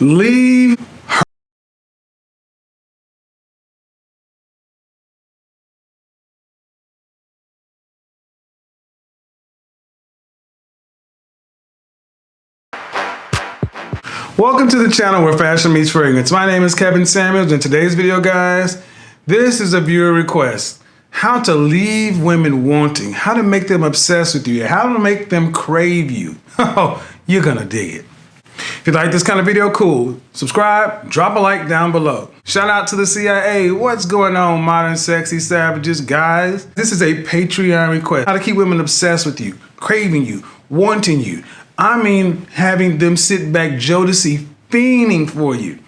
Leave. Welcome to the channel where fashion meets fragrance. My name is Kevin Samuels. In today's video, guys, this is a viewer request. How to leave women wanting, how to make them obsessed with you, how to make them crave you. Oh, you're gonna dig it. If you like this kind of video, cool. Subscribe, drop a like down below. Shout out to the CIA. What's going on, modern sexy savages, guys? This is a Patreon request. How to keep women obsessed with you, craving you, wanting you. I mean, having them sit back Jodeci fiending for you.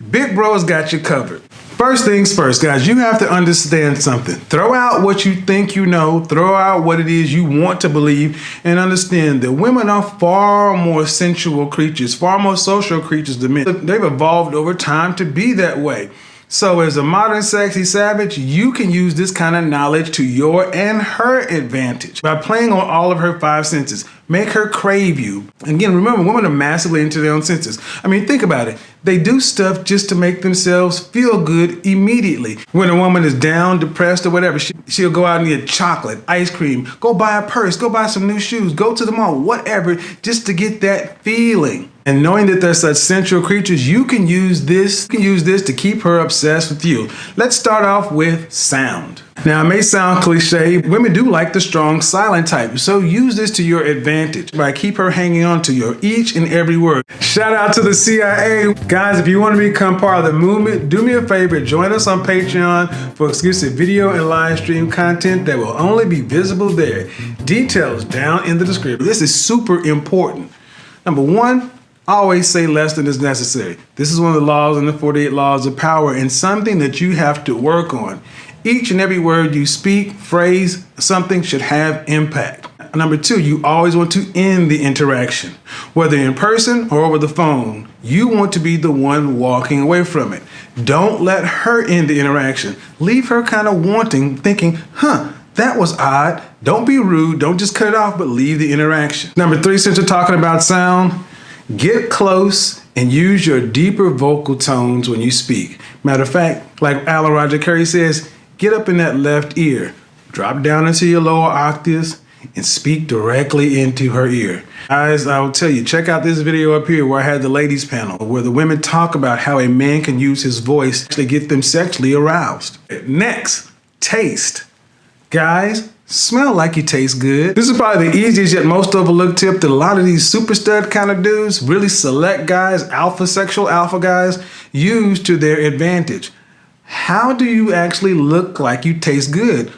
Big Bro's got you covered. First things first, guys, you have to understand something. Throw out what you think you know, throw out what it is you want to believe, and understand that women are far more sensual creatures, far more social creatures than men. They've evolved over time to be that way. So as a modern sexy savage, you can use this kind of knowledge to your and her advantage by playing on all of her five senses. Make her crave you. Again, remember, women are massively into their own senses. I mean, think about it. They do stuff just to make themselves feel good immediately. When a woman is down, depressed, or whatever, she'll go out and get chocolate, ice cream, go buy a purse, go buy some new shoes, go to the mall, whatever, just to get that feeling. And knowing that they're such sensual creatures, you can use this to keep her obsessed with you. Let's start off with sound. Now, it may sound cliche, women do like the strong silent type, so use this to your advantage by keep her hanging on to your each and every word. Shout out to the CIA. Guys, if you want to become part of the movement, do me a favor, join us on Patreon for exclusive video and live stream content that will only be visible there. Details down in the description. This is super important. Number one, always say less than is necessary. This is one of the laws in the 48 laws of power and something that you have to work on. Each and every word you speak, phrase, something should have impact. Number two, you always want to end the interaction. Whether in person or over the phone, you want to be the one walking away from it. Don't let her end the interaction. Leave her kind of wanting, thinking, that was odd. Don't be rude. Don't just cut it off, but leave the interaction. Number three, since we're talking about sound, get close and use your deeper vocal tones when you speak. Matter of fact, like Alan Roger Curry says, get up in that left ear, drop down into your lower octaves, and speak directly into her ear. Guys, I will tell you, check out this video up here where I had the ladies panel, where the women talk about how a man can use his voice to get them sexually aroused. Next, taste. Guys, smell like you taste good. This is probably the easiest yet most overlooked tip that a lot of these super stud kind of dudes, really select guys, sexual alpha guys, use to their advantage. How do you actually look like you taste good?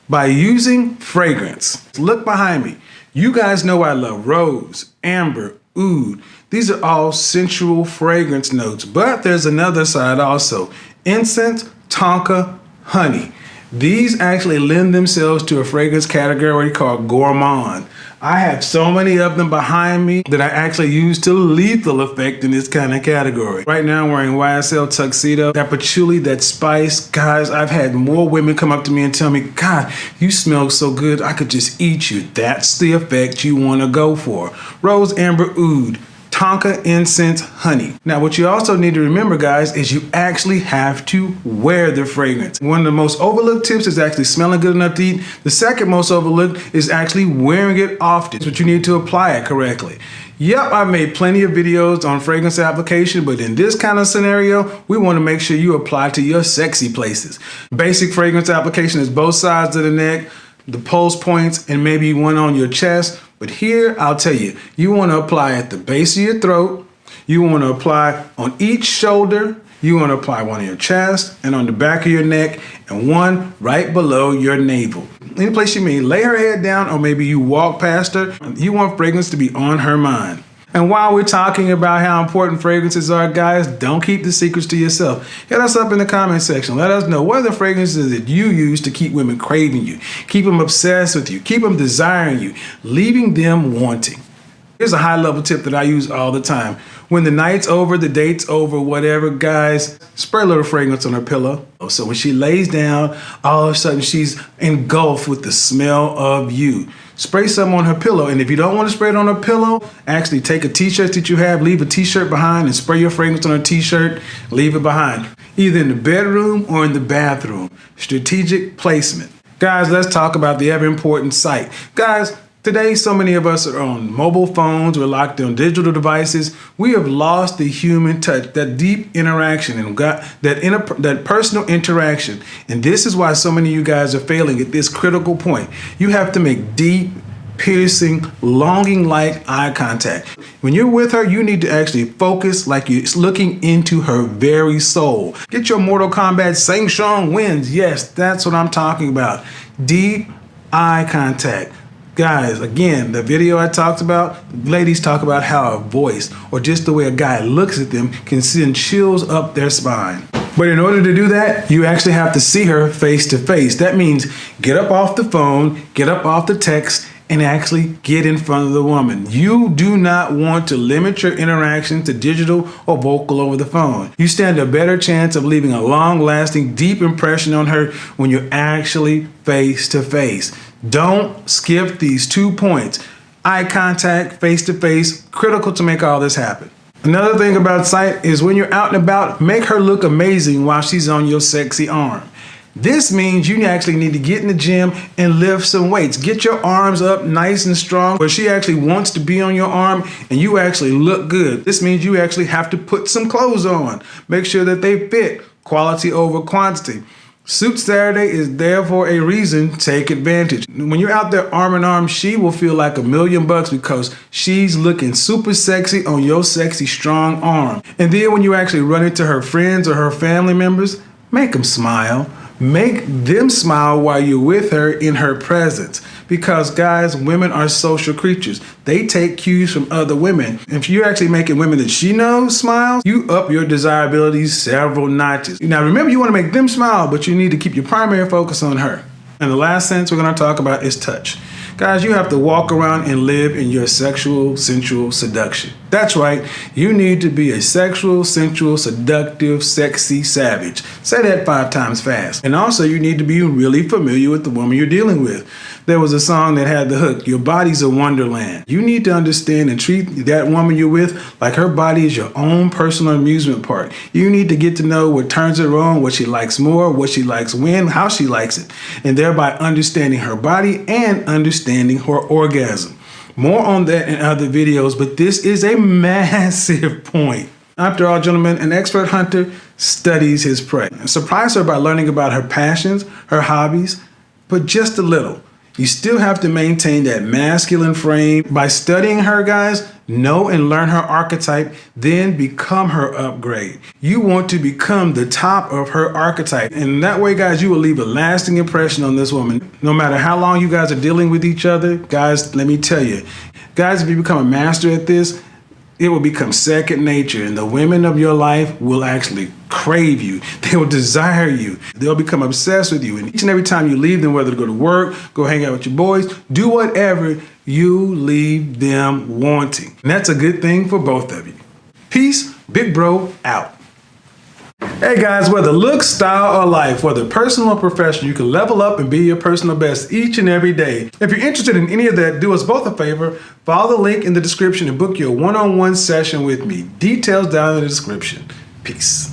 By using fragrance. Look behind me. You guys know I love rose, amber, oud. These are all sensual fragrance notes, but there's another side also. Incense, tonka, honey. These actually lend themselves to a fragrance category called gourmand. I have so many of them behind me that I actually use to lethal effect in this kind of category. Right now I'm wearing YSL tuxedo, that patchouli, that spice. Guys, I've had more women come up to me and tell me, God, you smell so good, I could just eat you. That's the effect you want to go for. Rose, amber, oud. Tonka, incense, honey. Now, what you also need to remember, guys, is you actually have to wear the fragrance. One of the most overlooked tips is actually smelling good enough to eat. The second most overlooked is actually wearing it often, but you need to apply it correctly. Yep, I've made plenty of videos on fragrance application, but in this kind of scenario, we want to make sure you apply to your sexy places. Basic fragrance application is both sides of the neck, the pulse points, and maybe one on your chest. But here, I'll tell you, you want to apply at the base of your throat, you want to apply on each shoulder, you want to apply one on your chest and on the back of your neck, and one right below your navel. Any place you may lay her head down, or maybe you walk past her, you want fragrance to be on her mind. And while we're talking about how important fragrances are, guys, don't keep the secrets to yourself. Hit us up in the comment section. Let us know what are the fragrances that you use to keep women craving you, keep them obsessed with you, keep them desiring you, leaving them wanting. Here's a high-level tip that I use all the time. When the night's over, the date's over, whatever, guys, spray a little fragrance on her pillow. So when she lays down, all of a sudden she's engulfed with the smell of you. Spray some on her pillow. And if you don't want to spray it on her pillow, actually take a t-shirt that you have, leave a t-shirt behind and spray your fragrance on her t-shirt, leave it behind. Either in the bedroom or in the bathroom. Strategic placement. Guys, let's talk about the ever important sight. Guys, today, so many of us are on mobile phones, we're locked on digital devices. We have lost the human touch, that deep interaction, and that personal interaction. And this is why so many of you guys are failing at this critical point. You have to make deep, piercing, longing-like eye contact. When you're with her, you need to actually focus like you're looking into her very soul. Get your Mortal Kombat Shang Tsung wins. Yes, that's what I'm talking about. Deep eye contact. Guys, again, the video I talked about, ladies talk about how a voice or just the way a guy looks at them can send chills up their spine. But in order to do that, you actually have to see her face to face. That means get up off the phone, get up off the text, and actually get in front of the woman. You do not want to limit your interaction to digital or vocal over the phone. You stand a better chance of leaving a long-lasting, deep impression on her when you're actually face to face. Don't skip these 2 points. Eye contact, face to face, critical to make all this happen. Another thing about sight is when you're out and about, make her look amazing while she's on your sexy arm. This means you actually need to get in the gym and lift some weights. Get your arms up nice and strong where she actually wants to be on your arm and you actually look good. This means you actually have to put some clothes on. Make sure that they fit, quality over quantity. Suit Saturday is there for a reason. Take advantage. When you're out there arm in arm, she will feel like $1,000,000 because she's looking super sexy on your sexy, strong arm. And then when you actually run into her friends or her family members, make them smile. Make them smile while you're with her in her presence. Because guys, women are social creatures. They take cues from other women. If you're actually making women that she knows smile, you up your desirability several notches. Now remember, you want to make them smile, but you need to keep your primary focus on her. And the last sentence we're going to talk about is touch. Guys, you have to walk around and live in your sexual, sensual seduction. That's right. You need to be a sexual, sensual, seductive, sexy savage. Say that 5 times fast. And also, you need to be really familiar with the woman you're dealing with. There was a song that had the hook, "Your body's a wonderland." You need to understand and treat that woman you're with like her body is your own personal amusement park. You need to get to know what turns her on, what she likes more, what she likes when, how she likes it, and thereby understanding her body and understanding her orgasm. More on that in other videos, but this is a massive point. After all, gentlemen, an expert hunter studies his prey. Surprise her by learning about her passions, her hobbies, but just a little. You still have to maintain that masculine frame. By studying her, guys, know and learn her archetype, then become her upgrade. You want to become the top of her archetype. And that way, guys, you will leave a lasting impression on this woman. No matter how long you guys are dealing with each other, guys, let me tell you, guys, if you become a master at this, it will become second nature, and the women of your life will actually crave you. They will desire you. They'll become obsessed with you. And each and every time you leave them, whether to go to work, go hang out with your boys, do whatever, you leave them wanting. And that's a good thing for both of you. Peace, big bro, out. Hey guys, whether looks, style, or life, whether personal or professional, you can level up and be your personal best each and every day. If you're interested in any of that, do us both a favor. Follow the link in the description and book your one-on-one session with me. Details down in the description. Peace.